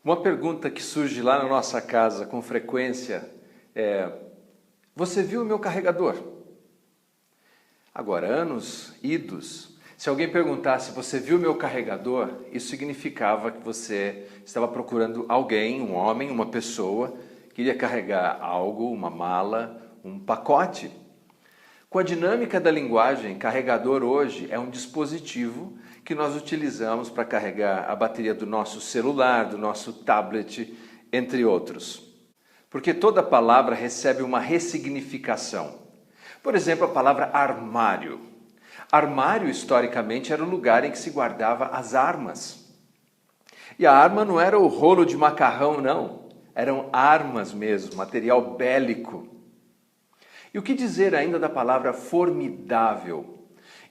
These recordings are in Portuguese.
Uma pergunta que surge lá na nossa casa com frequência é: você viu o meu carregador? Agora, anos idos, se alguém perguntasse: você viu o meu carregador? Isso significava que você estava procurando alguém, um homem, uma pessoa, que iria carregar algo, uma mala, um pacote. Com a dinâmica da linguagem, carregador hoje é um dispositivo que nós utilizamos para carregar a bateria do nosso celular, do nosso tablet, entre outros. Porque toda palavra recebe uma ressignificação. Por exemplo, a palavra armário. Armário, historicamente, era o lugar em que se guardava as armas. E a arma não era o rolo de macarrão, não. Eram armas mesmo, material bélico. E o que dizer ainda da palavra formidável?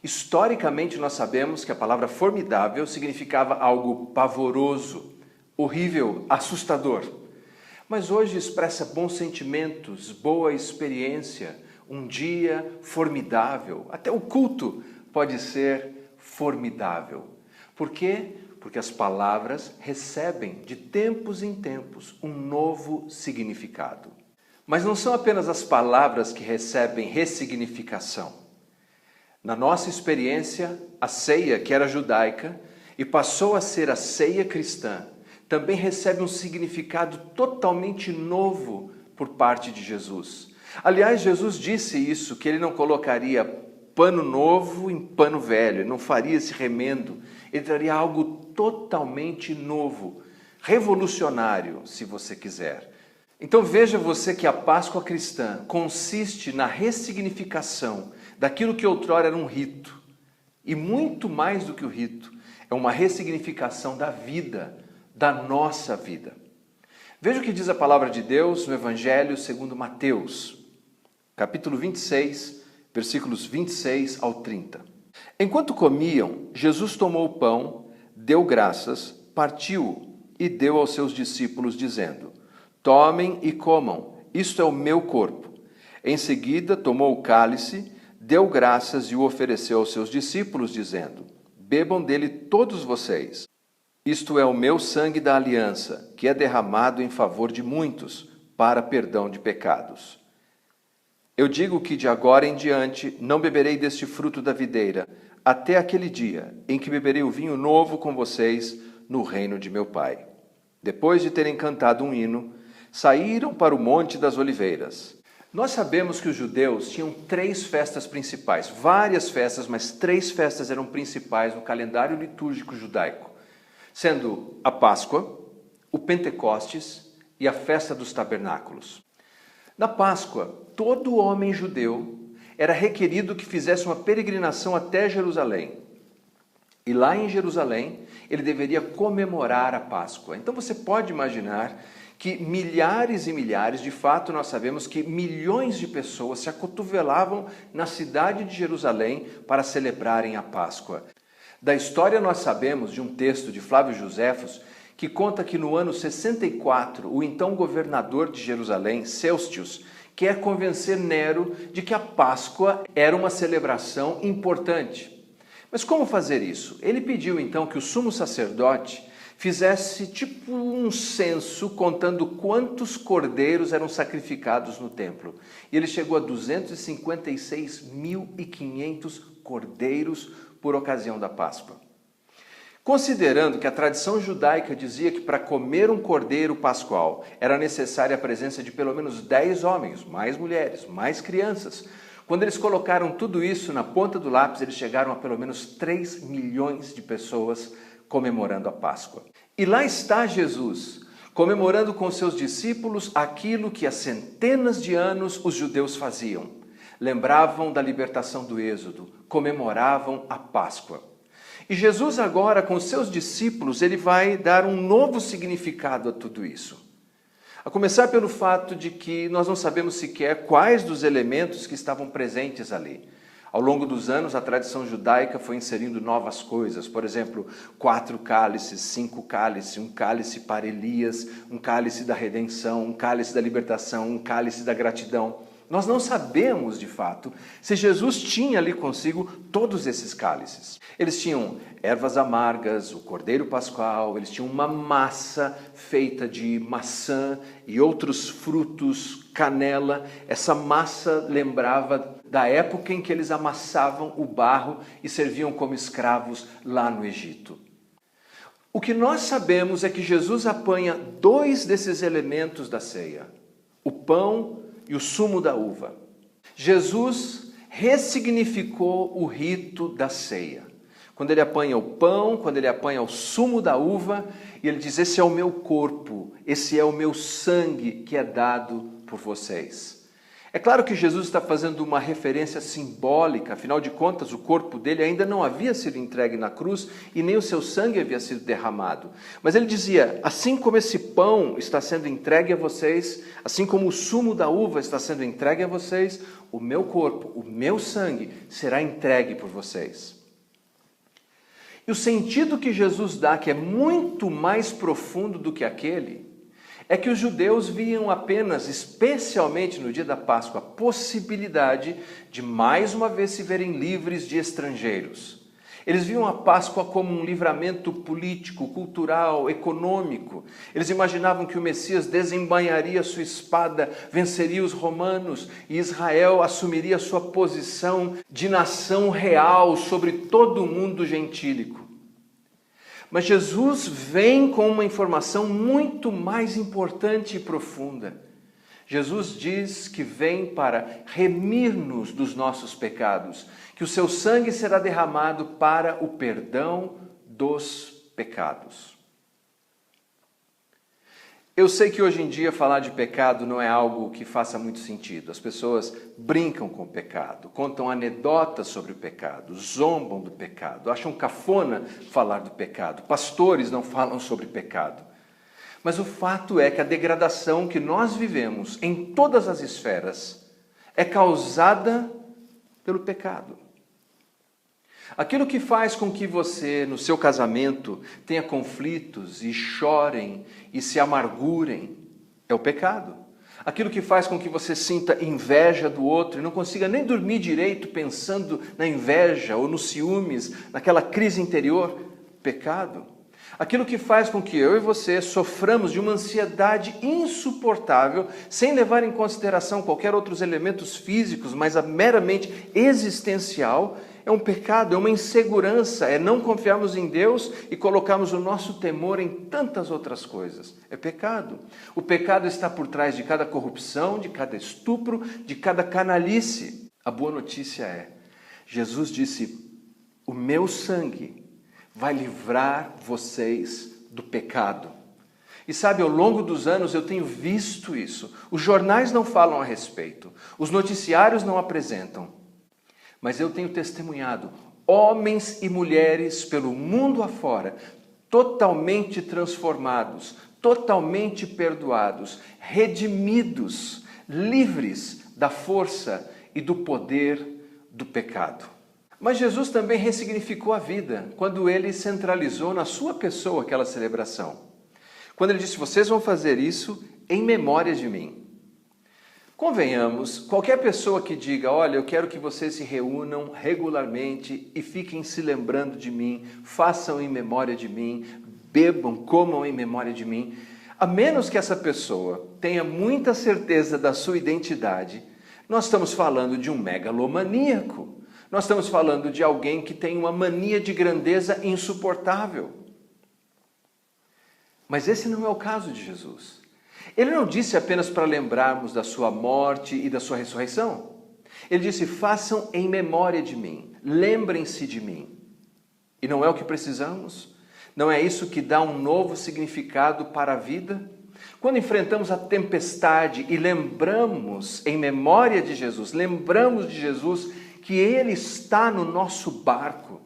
Historicamente, nós sabemos que a palavra formidável significava algo pavoroso, horrível, assustador. Mas hoje expressa bons sentimentos, boa experiência, um dia formidável. Até o culto pode ser formidável. Por quê? Porque as palavras recebem, de tempos em tempos, um novo significado. Mas não são apenas as palavras que recebem ressignificação. Na nossa experiência, a ceia, que era judaica e passou a ser a ceia cristã, também recebe um significado totalmente novo por parte de Jesus. Aliás, Jesus disse isso, que ele não colocaria pano novo em pano velho, ele não faria esse remendo, ele traria algo totalmente novo, revolucionário, se você quiser. Então veja você que a Páscoa cristã consiste na ressignificação daquilo que outrora era um rito. E muito mais do que o rito, é uma ressignificação da vida, da nossa vida. Veja o que diz a palavra de Deus no Evangelho segundo Mateus, capítulo 26, versículos 26 ao 30. Enquanto comiam, Jesus tomou o pão, deu graças, partiu-o e deu aos seus discípulos, dizendo: tomem e comam, isto é o meu corpo. Em seguida, tomou o cálice, deu graças e o ofereceu aos seus discípulos, dizendo: bebam dele todos vocês. Isto é o meu sangue da aliança, que é derramado em favor de muitos, para perdão de pecados. Eu digo que de agora em diante não beberei deste fruto da videira, até aquele dia em que beberei o vinho novo com vocês no reino de meu Pai. Depois de terem cantado um hino, saíram para o Monte das Oliveiras. Nós sabemos que os judeus tinham 3 festas principais, várias festas, mas 3 festas eram principais no calendário litúrgico judaico, sendo a Páscoa, o Pentecostes e a Festa dos Tabernáculos. Na Páscoa, todo homem judeu era requerido que fizesse uma peregrinação até Jerusalém. E lá em Jerusalém, ele deveria comemorar a Páscoa. Então você pode imaginar que milhares e milhares, de fato nós sabemos que milhões de pessoas se acotovelavam na cidade de Jerusalém para celebrarem a Páscoa. Da história nós sabemos de um texto de Flávio Joséfos que conta que no ano 64, o então governador de Jerusalém, Ceustius, quer convencer Nero de que a Páscoa era uma celebração importante. Mas como fazer isso? Ele pediu então que o sumo sacerdote fizesse tipo um censo contando quantos cordeiros eram sacrificados no templo. E ele chegou a 256.500 cordeiros por ocasião da Páscoa. Considerando que a tradição judaica dizia que para comer um cordeiro pascual era necessária a presença de pelo menos 10 homens, mais mulheres, mais crianças, quando eles colocaram tudo isso na ponta do lápis, eles chegaram a pelo menos 3 milhões de pessoas comemorando a Páscoa. E lá está Jesus, comemorando com seus discípulos aquilo que há centenas de anos os judeus faziam. Lembravam da libertação do Êxodo, comemoravam a Páscoa. E Jesus agora, com seus discípulos, ele vai dar um novo significado a tudo isso. A começar pelo fato de que nós não sabemos sequer quais dos elementos que estavam presentes ali. Ao longo dos anos, a tradição judaica foi inserindo novas coisas. Por exemplo, 4 cálices, 5 cálices, um cálice para Elias, um cálice da redenção, um cálice da libertação, um cálice da gratidão. Nós não sabemos, de fato, se Jesus tinha ali consigo todos esses cálices. Eles tinham ervas amargas, o cordeiro pascual, eles tinham uma massa feita de maçã e outros frutos, canela. Essa massa lembrava da época em que eles amassavam o barro e serviam como escravos lá no Egito. O que nós sabemos é que Jesus apanha dois desses elementos da ceia, o pão e o sumo da uva. Jesus ressignificou o rito da ceia. Quando ele apanha o pão, quando ele apanha o sumo da uva, e ele diz: esse é o meu corpo, esse é o meu sangue que é dado por vocês. É claro que Jesus está fazendo uma referência simbólica, afinal de contas o corpo dele ainda não havia sido entregue na cruz e nem o seu sangue havia sido derramado. Mas ele dizia: assim como esse pão está sendo entregue a vocês, assim como o sumo da uva está sendo entregue a vocês, o meu corpo, o meu sangue será entregue por vocês. E o sentido que Jesus dá, que é muito mais profundo do que aquele, é que os judeus viam apenas, especialmente no dia da Páscoa, a possibilidade de mais uma vez se verem livres de estrangeiros. Eles viam a Páscoa como um livramento político, cultural, econômico. Eles imaginavam que o Messias desembainharia sua espada, venceria os romanos e Israel assumiria sua posição de nação real sobre todo o mundo gentílico. Mas Jesus vem com uma informação muito mais importante e profunda. Jesus diz que vem para remir-nos dos nossos pecados, que o seu sangue será derramado para o perdão dos pecados. Eu sei que hoje em dia falar de pecado não é algo que faça muito sentido. As pessoas brincam com o pecado, contam anedotas sobre o pecado, zombam do pecado, acham cafona falar do pecado. Pastores não falam sobre pecado. Mas o fato é que a degradação que nós vivemos em todas as esferas é causada pelo pecado. Aquilo que faz com que você, no seu casamento, tenha conflitos e chorem e se amargurem é o pecado. Aquilo que faz com que você sinta inveja do outro e não consiga nem dormir direito pensando na inveja ou nos ciúmes, naquela crise interior, pecado. Aquilo que faz com que eu e você soframos de uma ansiedade insuportável, sem levar em consideração qualquer outros elementos físicos, mas a meramente existencial, é um pecado, é uma insegurança, é não confiarmos em Deus e colocarmos o nosso temor em tantas outras coisas. É pecado. O pecado está por trás de cada corrupção, de cada estupro, de cada canalice. A boa notícia é, Jesus disse: o meu sangue vai livrar vocês do pecado. E sabe, ao longo dos anos eu tenho visto isso. Os jornais não falam a respeito, os noticiários não apresentam. Mas eu tenho testemunhado homens e mulheres pelo mundo afora, totalmente transformados, totalmente perdoados, redimidos, livres da força e do poder do pecado. Mas Jesus também ressignificou a vida quando ele centralizou na sua pessoa aquela celebração. Quando ele disse: vocês vão fazer isso em memória de mim. Convenhamos, qualquer pessoa que diga: olha, eu quero que vocês se reúnam regularmente e fiquem se lembrando de mim, façam em memória de mim, bebam, comam em memória de mim, a menos que essa pessoa tenha muita certeza da sua identidade, nós estamos falando de um megalomaníaco. Nós estamos falando de alguém que tem uma mania de grandeza insuportável. Mas esse não é o caso de Jesus. Ele não disse apenas para lembrarmos da sua morte e da sua ressurreição. Ele disse: façam em memória de mim, lembrem-se de mim. E não é o que precisamos? Não é isso que dá um novo significado para a vida? Quando enfrentamos a tempestade e lembramos em memória de Jesus, lembramos de Jesus que Ele está no nosso barco,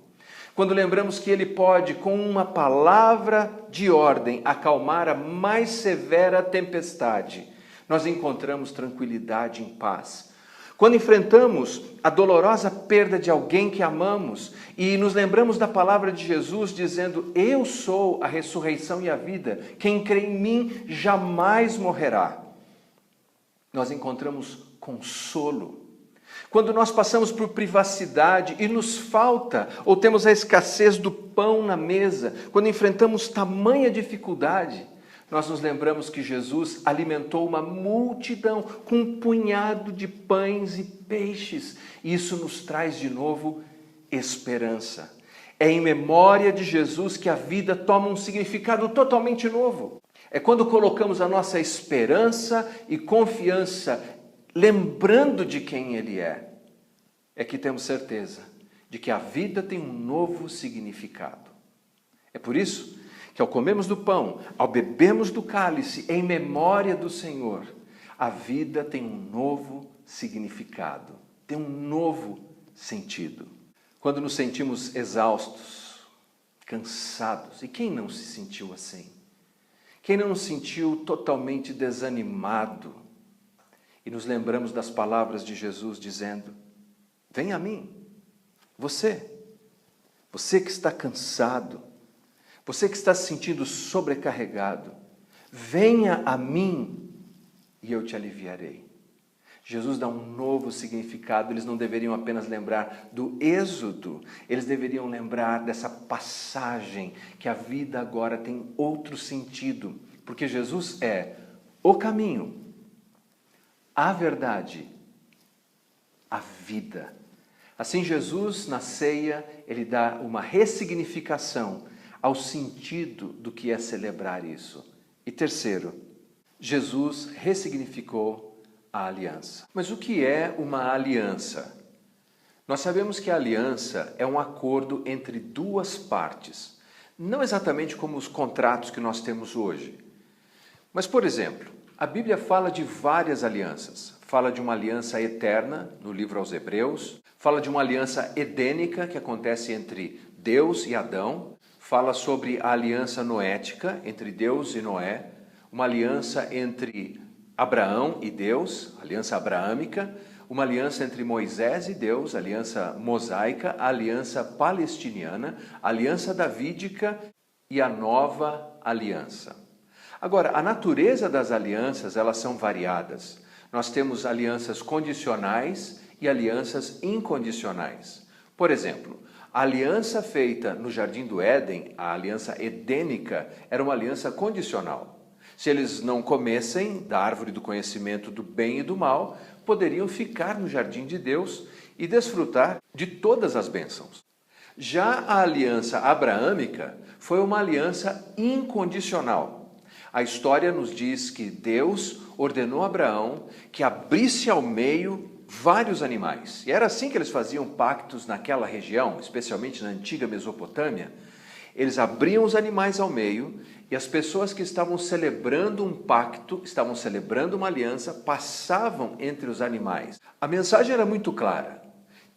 quando lembramos que Ele pode, com uma palavra de ordem, acalmar a mais severa tempestade, nós encontramos tranquilidade e paz. Quando enfrentamos a dolorosa perda de alguém que amamos e nos lembramos da palavra de Jesus dizendo: eu sou a ressurreição e a vida, quem crê em mim jamais morrerá, nós encontramos consolo. Quando nós passamos por privacidade e nos falta, ou temos a escassez do pão na mesa, quando enfrentamos tamanha dificuldade, nós nos lembramos que Jesus alimentou uma multidão com um punhado de pães e peixes. E isso nos traz de novo esperança. É em memória de Jesus que a vida toma um significado totalmente novo. É quando colocamos a nossa esperança e confiança, lembrando de quem Ele é que temos certeza de que a vida tem um novo significado. É por isso que ao comermos do pão, ao bebermos do cálice, em memória do Senhor, a vida tem um novo significado, tem um novo sentido. Quando nos sentimos exaustos, cansados, e quem não se sentiu assim? Quem não se sentiu totalmente desanimado? E nos lembramos das palavras de Jesus dizendo: vem a mim, você que está cansado, você que está se sentindo sobrecarregado, venha a mim e eu te aliviarei. Jesus dá um novo significado. Eles não deveriam apenas lembrar do êxodo, eles deveriam lembrar dessa passagem, que a vida agora tem outro sentido, porque Jesus é o caminho, a verdade, a vida. Assim, Jesus, na ceia, ele dá uma ressignificação ao sentido do que é celebrar isso. E terceiro, Jesus ressignificou a aliança. Mas o que é uma aliança? Nós sabemos que a aliança é um acordo entre duas partes, não exatamente como os contratos que nós temos hoje. Mas, por exemplo, a Bíblia fala de várias alianças. Fala de uma aliança eterna, no livro aos Hebreus. Fala de uma aliança edênica, que acontece entre Deus e Adão. Fala sobre a aliança noética, entre Deus e Noé. Uma aliança entre Abraão e Deus, aliança abraâmica. Uma aliança entre Moisés e Deus, aliança mosaica. A aliança palestiniana, a aliança davídica e a nova aliança. Agora, a natureza das alianças, elas são variadas. Nós temos alianças condicionais e alianças incondicionais. Por exemplo, a aliança feita no Jardim do Éden, a aliança edênica, era uma aliança condicional. Se eles não comessem da árvore do conhecimento do bem e do mal, poderiam ficar no jardim de Deus e desfrutar de todas as bênçãos. Já a aliança abraâmica foi uma aliança incondicional. A história nos diz que Deus ordenou a Abraão que abrisse ao meio vários animais. E era assim que eles faziam pactos naquela região, especialmente na antiga Mesopotâmia. Eles abriam os animais ao meio e as pessoas que estavam celebrando um pacto, estavam celebrando uma aliança, passavam entre os animais. A mensagem era muito clara.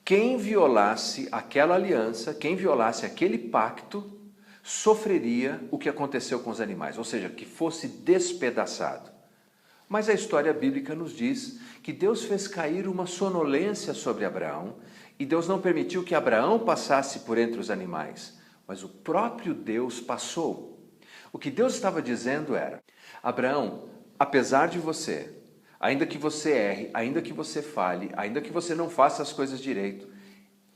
Quem violasse aquela aliança, quem violasse aquele pacto, sofreria o que aconteceu com os animais, ou seja, que fosse despedaçado. Mas a história bíblica nos diz que Deus fez cair uma sonolência sobre Abraão e Deus não permitiu que Abraão passasse por entre os animais, mas o próprio Deus passou. O que Deus estava dizendo era: Abraão, apesar de você, ainda que você erre, ainda que você falhe, ainda que você não faça as coisas direito,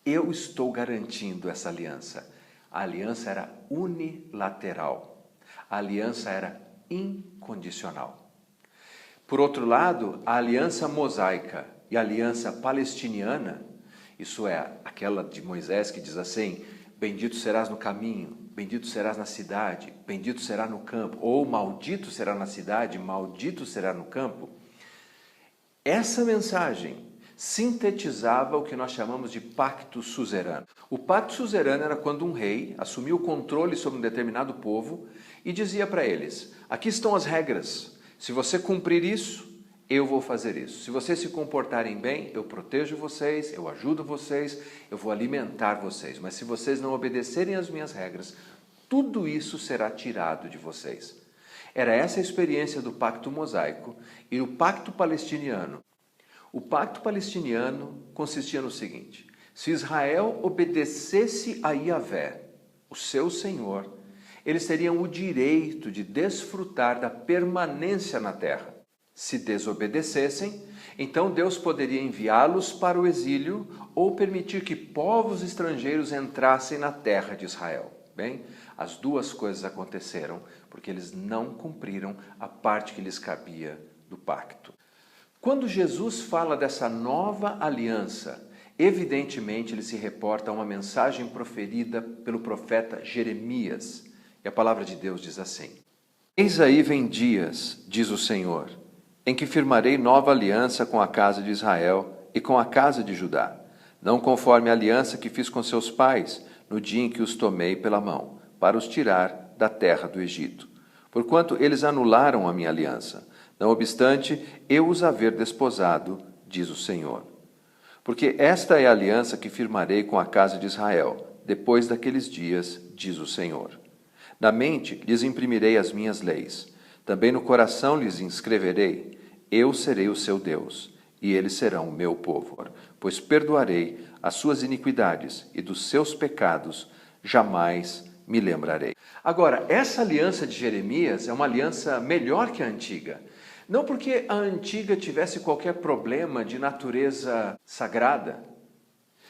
eu estou garantindo essa aliança. A aliança era unilateral, a aliança era incondicional. Por outro lado, a aliança mosaica e a aliança palestiniana, isso é, aquela de Moisés que diz assim: bendito serás no caminho, bendito serás na cidade, bendito será no campo, ou maldito será na cidade, maldito será no campo. Essa mensagem sintetizava o que nós chamamos de pacto suzerano. O pacto suzerano era quando um rei assumia o controle sobre um determinado povo e dizia para eles: aqui estão as regras, se você cumprir isso, eu vou fazer isso. Se vocês se comportarem bem, eu protejo vocês, eu ajudo vocês, eu vou alimentar vocês. Mas se vocês não obedecerem às minhas regras, tudo isso será tirado de vocês. Era essa a experiência do pacto mosaico e o pacto palestiniano. O pacto palestiniano consistia no seguinte: se Israel obedecesse a Yahvé, o seu Senhor, eles teriam o direito de desfrutar da permanência na terra. Se desobedecessem, então Deus poderia enviá-los para o exílio ou permitir que povos estrangeiros entrassem na terra de Israel. Bem, as duas coisas aconteceram porque eles não cumpriram a parte que lhes cabia do pacto. Quando Jesus fala dessa nova aliança, evidentemente ele se reporta a uma mensagem proferida pelo profeta Jeremias. E a palavra de Deus diz assim: Eis aí vem dias, diz o Senhor, em que firmarei nova aliança com a casa de Israel e com a casa de Judá, não conforme a aliança que fiz com seus pais, no dia em que os tomei pela mão, para os tirar da terra do Egito. Porquanto eles anularam a minha aliança, não obstante eu os haver desposado, diz o Senhor. Porque esta é a aliança que firmarei com a casa de Israel, depois daqueles dias, diz o Senhor. Na mente lhes imprimirei as minhas leis, também no coração lhes inscreverei. Eu serei o seu Deus, e eles serão o meu povo, pois perdoarei as suas iniquidades e dos seus pecados jamais me lembrarei. Agora, essa aliança de Jeremias é uma aliança melhor que a antiga. Não porque a antiga tivesse qualquer problema de natureza sagrada.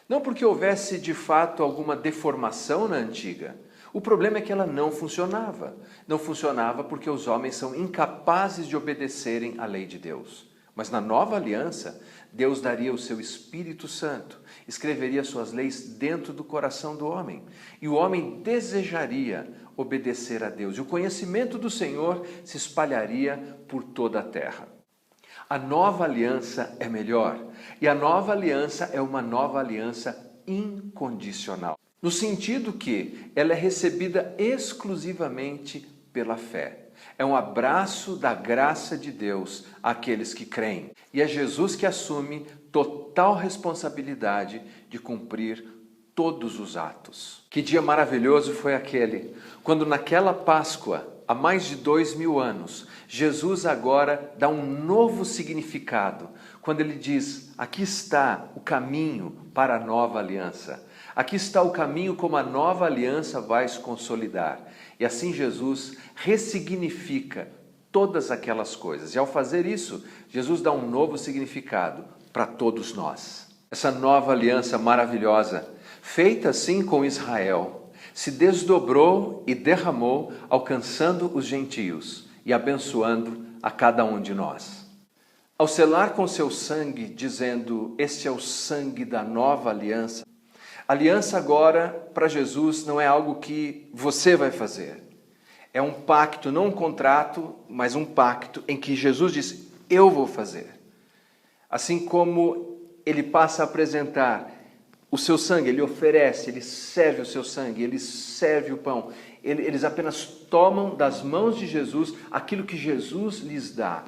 Não porque houvesse de fato alguma deformação na antiga. O problema é que ela não funcionava. Não funcionava porque os homens são incapazes de obedecerem à lei de Deus. Mas na nova aliança, Deus daria o seu Espírito Santo, escreveria suas leis dentro do coração do homem. E o homem desejaria obedecer a Deus. E o conhecimento do Senhor se espalharia por toda a terra. A nova aliança é melhor. E a nova aliança é uma nova aliança incondicional. No sentido que ela é recebida exclusivamente pela fé. É um abraço da graça de Deus àqueles que creem. E é Jesus que assume total responsabilidade de cumprir todos os atos. Que dia maravilhoso foi aquele, quando naquela Páscoa, há mais de 2000 anos, Jesus agora dá um novo significado, quando ele diz: aqui está o caminho para a nova aliança. Aqui está o caminho como a nova aliança vai se consolidar. E assim Jesus ressignifica todas aquelas coisas. E ao fazer isso, Jesus dá um novo significado para todos nós. Essa nova aliança maravilhosa, feita assim com Israel, se desdobrou e derramou, alcançando os gentios e abençoando a cada um de nós. Ao selar com seu sangue, dizendo: este é o sangue da nova aliança, a aliança agora, para Jesus, não é algo que você vai fazer. É um pacto, não um contrato, mas um pacto em que Jesus diz: eu vou fazer. Assim como ele passa a apresentar o seu sangue, ele oferece, ele serve o seu sangue, ele serve o pão. Eles apenas tomam das mãos de Jesus aquilo que Jesus lhes dá.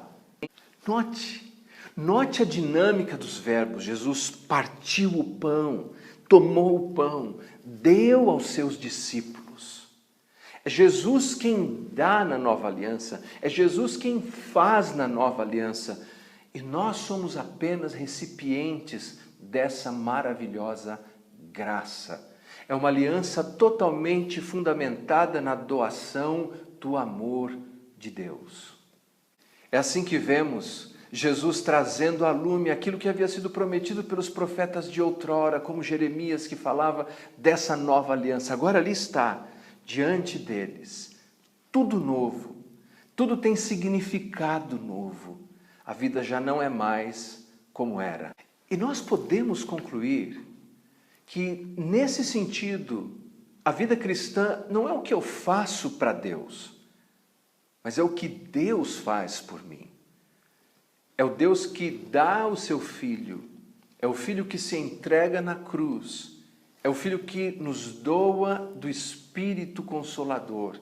Note a dinâmica dos verbos. Jesus partiu o pão, tomou o pão, deu aos seus discípulos. É Jesus quem dá na nova aliança, é Jesus quem faz na nova aliança. E nós somos apenas recipientes dessa maravilhosa graça. É uma aliança totalmente fundamentada na doação do amor de Deus. É assim que vemos Jesus trazendo à lume aquilo que havia sido prometido pelos profetas de outrora, como Jeremias, que falava dessa nova aliança. Agora ali está, diante deles, tudo novo, tudo tem significado novo. A vida já não é mais como era. E nós podemos concluir que, nesse sentido, a vida cristã não é o que eu faço para Deus, mas é o que Deus faz por mim. É o Deus que dá o seu Filho, é o Filho que se entrega na cruz, é o Filho que nos doa do Espírito Consolador.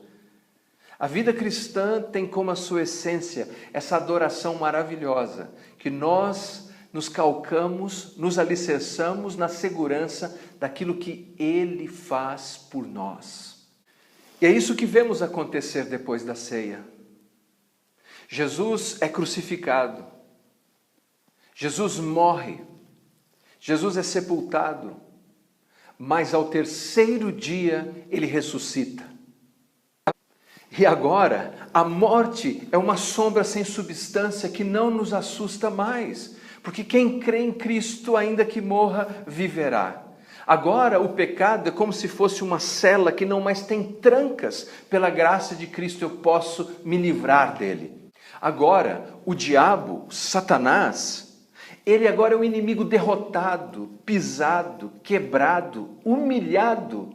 A vida cristã tem como a sua essência essa adoração maravilhosa, que nós nos calcamos, nos alicerçamos na segurança daquilo que Ele faz por nós. E é isso que vemos acontecer depois da ceia. Jesus é crucificado, Jesus morre, Jesus é sepultado, mas ao terceiro dia Ele ressuscita. E agora, a morte é uma sombra sem substância que não nos assusta mais, porque quem crê em Cristo, ainda que morra, viverá. Agora, o pecado é como se fosse uma cela que não mais tem trancas. Pela graça de Cristo, eu posso me livrar dele. Agora, o diabo, Satanás, ele agora é um inimigo derrotado, pisado, quebrado, humilhado.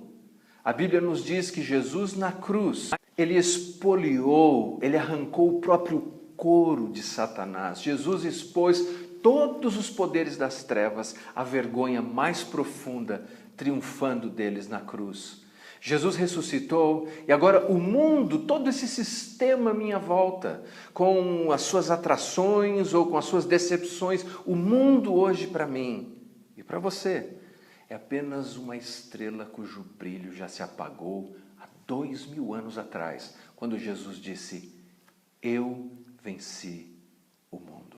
A Bíblia nos diz que Jesus na cruz, ele expoliou, ele arrancou o próprio couro de Satanás. Jesus expôs todos os poderes das trevas, a vergonha mais profunda, triunfando deles na cruz. Jesus ressuscitou e agora o mundo, todo esse sistema à minha volta, com as suas atrações ou com as suas decepções, o mundo hoje para mim e para você é apenas uma estrela cujo brilho já se apagou há 2000 anos atrás, quando Jesus disse: eu venci